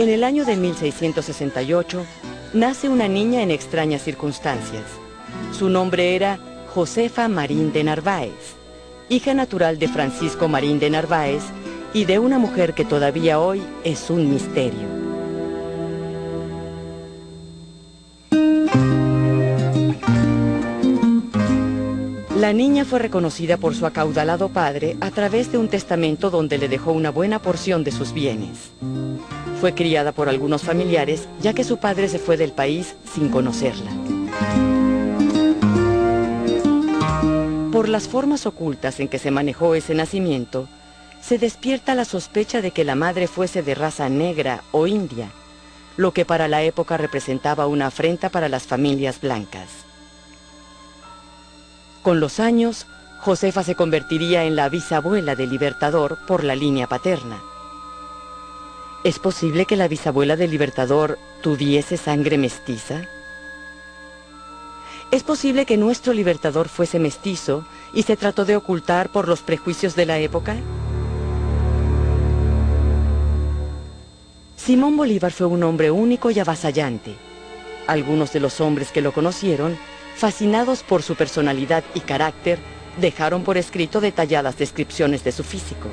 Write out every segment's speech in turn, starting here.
En el año de 1668, nace una niña en extrañas circunstancias. Su nombre era Josefa Marín de Narváez, hija natural de Francisco Marín de Narváez y de una mujer que todavía hoy es un misterio. La niña fue reconocida por su acaudalado padre a través de un testamento donde le dejó una buena porción de sus bienes. Fue criada por algunos familiares, ya que su padre se fue del país sin conocerla. Por las formas ocultas en que se manejó ese nacimiento, se despierta la sospecha de que la madre fuese de raza negra o india, lo que para la época representaba una afrenta para las familias blancas. Con los años, Josefa se convertiría en la bisabuela del Libertador por la línea paterna. ¿Es posible que la bisabuela del Libertador tuviese sangre mestiza? ¿Es posible que nuestro Libertador fuese mestizo y se trató de ocultar por los prejuicios de la época? Simón Bolívar fue un hombre único y avasallante. Algunos de los hombres que lo conocieron, fascinados por su personalidad y carácter, dejaron por escrito detalladas descripciones de su físico.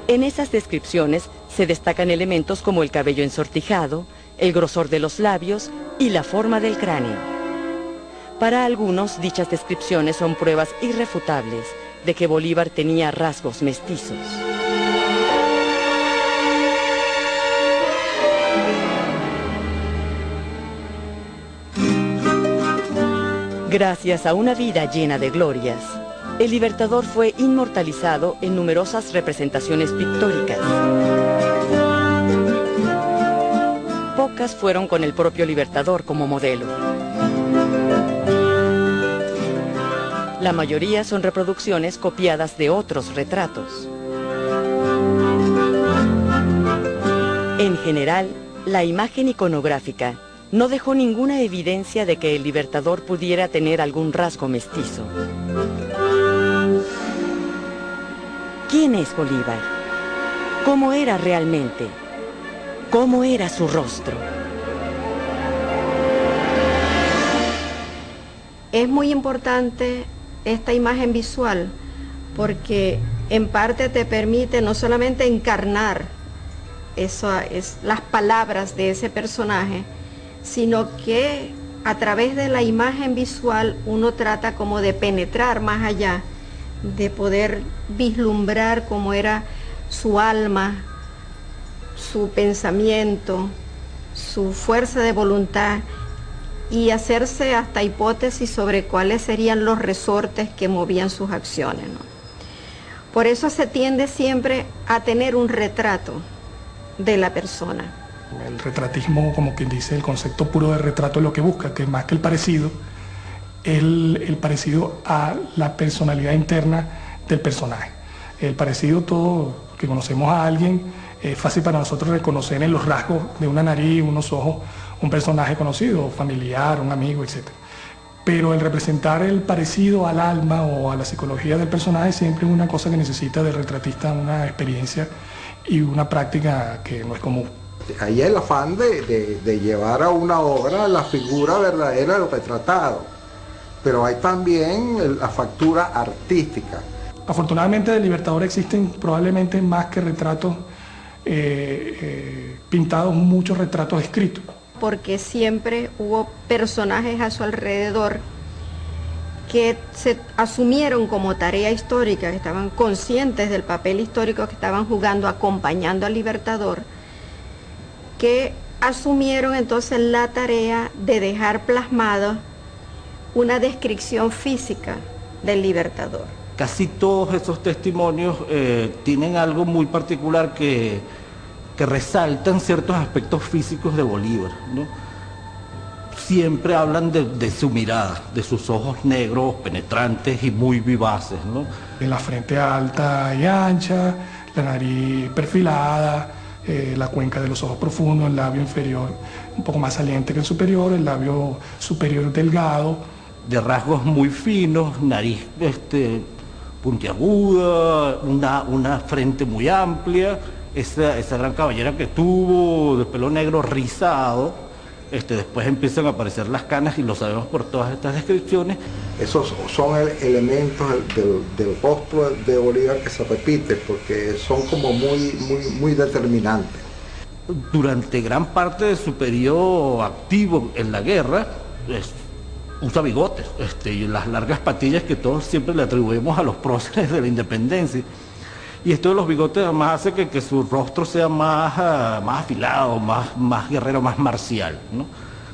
En esas descripciones se destacan elementos como el cabello ensortijado, el grosor de los labios y la forma del cráneo. Para algunos, dichas descripciones son pruebas irrefutables de que Bolívar tenía rasgos mestizos. Gracias a una vida llena de glorias, el Libertador fue inmortalizado en numerosas representaciones pictóricas. Pocas fueron con el propio Libertador como modelo. La mayoría son reproducciones copiadas de otros retratos. En general, la imagen iconográfica no dejó ninguna evidencia de que el Libertador pudiera tener algún rasgo mestizo. ¿Quién es Bolívar? ¿Cómo era realmente? ¿Cómo era su rostro? Es muy importante esta imagen visual porque en parte te permite no solamente encarnar las palabras de ese personaje, sino que a través de la imagen visual uno trata como de penetrar más allá, de poder vislumbrar cómo era su alma, su pensamiento, su fuerza de voluntad y hacerse hasta hipótesis sobre cuáles serían los resortes que movían sus acciones, ¿no? Por eso se tiende siempre a tener un retrato de la persona. El retratismo, como quien dice, el concepto puro de retrato es lo que busca, que más que el parecido, el parecido a la personalidad interna del personaje. El parecido, todo que conocemos a alguien, es fácil para nosotros reconocer en los rasgos de una nariz, unos ojos, un personaje conocido, familiar, un amigo, etc. Pero el representar el parecido al alma o a la psicología del personaje siempre es una cosa que necesita del retratista una experiencia y una práctica que no es común. Ahí el afán de llevar a una obra la figura verdadera del retratado, pero hay también la factura artística. Afortunadamente del Libertador existen probablemente más que retratos pintados, muchos retratos escritos. Porque siempre hubo personajes a su alrededor que se asumieron como tarea histórica, que estaban conscientes del papel histórico que estaban jugando, acompañando al Libertador, que asumieron entonces la tarea de dejar plasmado una descripción física del Libertador. Casi todos esos testimonios tienen algo muy particular que resaltan ciertos aspectos físicos de Bolívar, ¿no? Siempre hablan de su mirada, de sus ojos negros, penetrantes y muy vivaces, ¿no? De la frente alta y ancha, la nariz perfilada, la cuenca de los ojos profundos, el labio inferior un poco más saliente que el superior, el labio superior delgado, de rasgos muy finos, nariz puntiaguda, una frente muy amplia, esa gran cabellera que tuvo, de pelo negro rizado. Después empiezan a aparecer las canas y lo sabemos por todas estas descripciones. Esos son elementos del rostro de Bolívar que se repite porque son como muy determinantes. Durante gran parte de su periodo activo en la guerra, usa bigotes y las largas patillas que todos siempre le atribuimos a los próceres de la independencia. Y esto de los bigotes además hace que su rostro sea más afilado, más guerrero, más marcial, ¿no?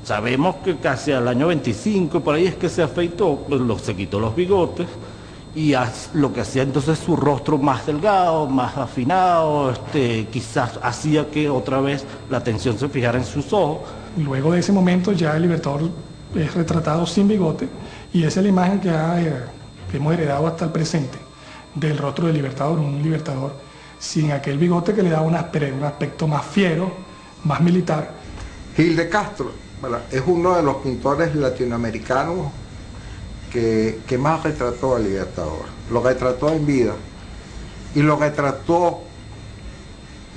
Sabemos que casi al año 25, por ahí es que se afeitó, pues se quitó los bigotes y lo que hacía entonces su rostro más delgado, más afinado, quizás hacía que otra vez la atención se fijara en sus ojos. Luego de ese momento ya el Libertador es retratado sin bigote y esa es la imagen que hemos heredado hasta el presente del rostro del Libertador, un Libertador sin aquel bigote que le da un aspecto más fiero, más militar. Gil de Castro, ¿verdad?, es uno de los pintores latinoamericanos que más retrató al Libertador. Lo retrató en vida y lo retrató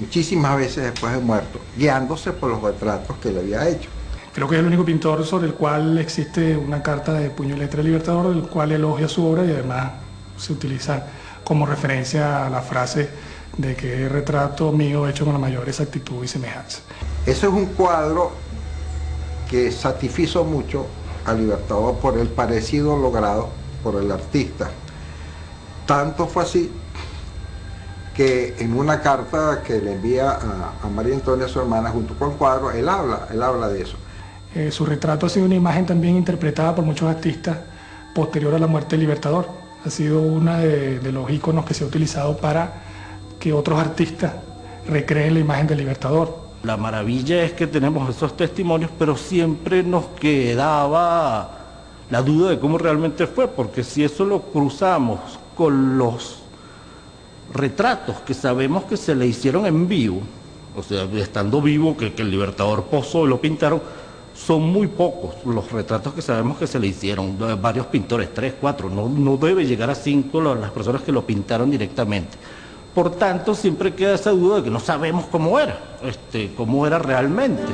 muchísimas veces después de muerto, guiándose por los retratos que le había hecho. Creo que es el único pintor sobre el cual existe una carta de puño y letra del Libertador, del cual elogia su obra y además se utiliza como referencia a la frase de que es retrato mío hecho con la mayor exactitud y semejanza. Ese es un cuadro que satisfizo mucho al Libertador por el parecido logrado por el artista. Tanto fue así que en una carta que le envía a María Antonia, su hermana, junto con el cuadro, él habla de eso. Su retrato ha sido una imagen también interpretada por muchos artistas posterior a la muerte del Libertador. Ha sido uno de los íconos que se ha utilizado para que otros artistas recreen la imagen del Libertador. La maravilla es que tenemos esos testimonios, pero siempre nos quedaba la duda de cómo realmente fue, porque si eso lo cruzamos con los retratos que sabemos que se le hicieron en vivo, o sea, estando vivo, que el Libertador posó y lo pintaron, son muy pocos los retratos que sabemos que se le hicieron, varios pintores, 3, 4, no debe llegar a 5 las personas que lo pintaron directamente. Por tanto, siempre queda esa duda de que no sabemos cómo era realmente.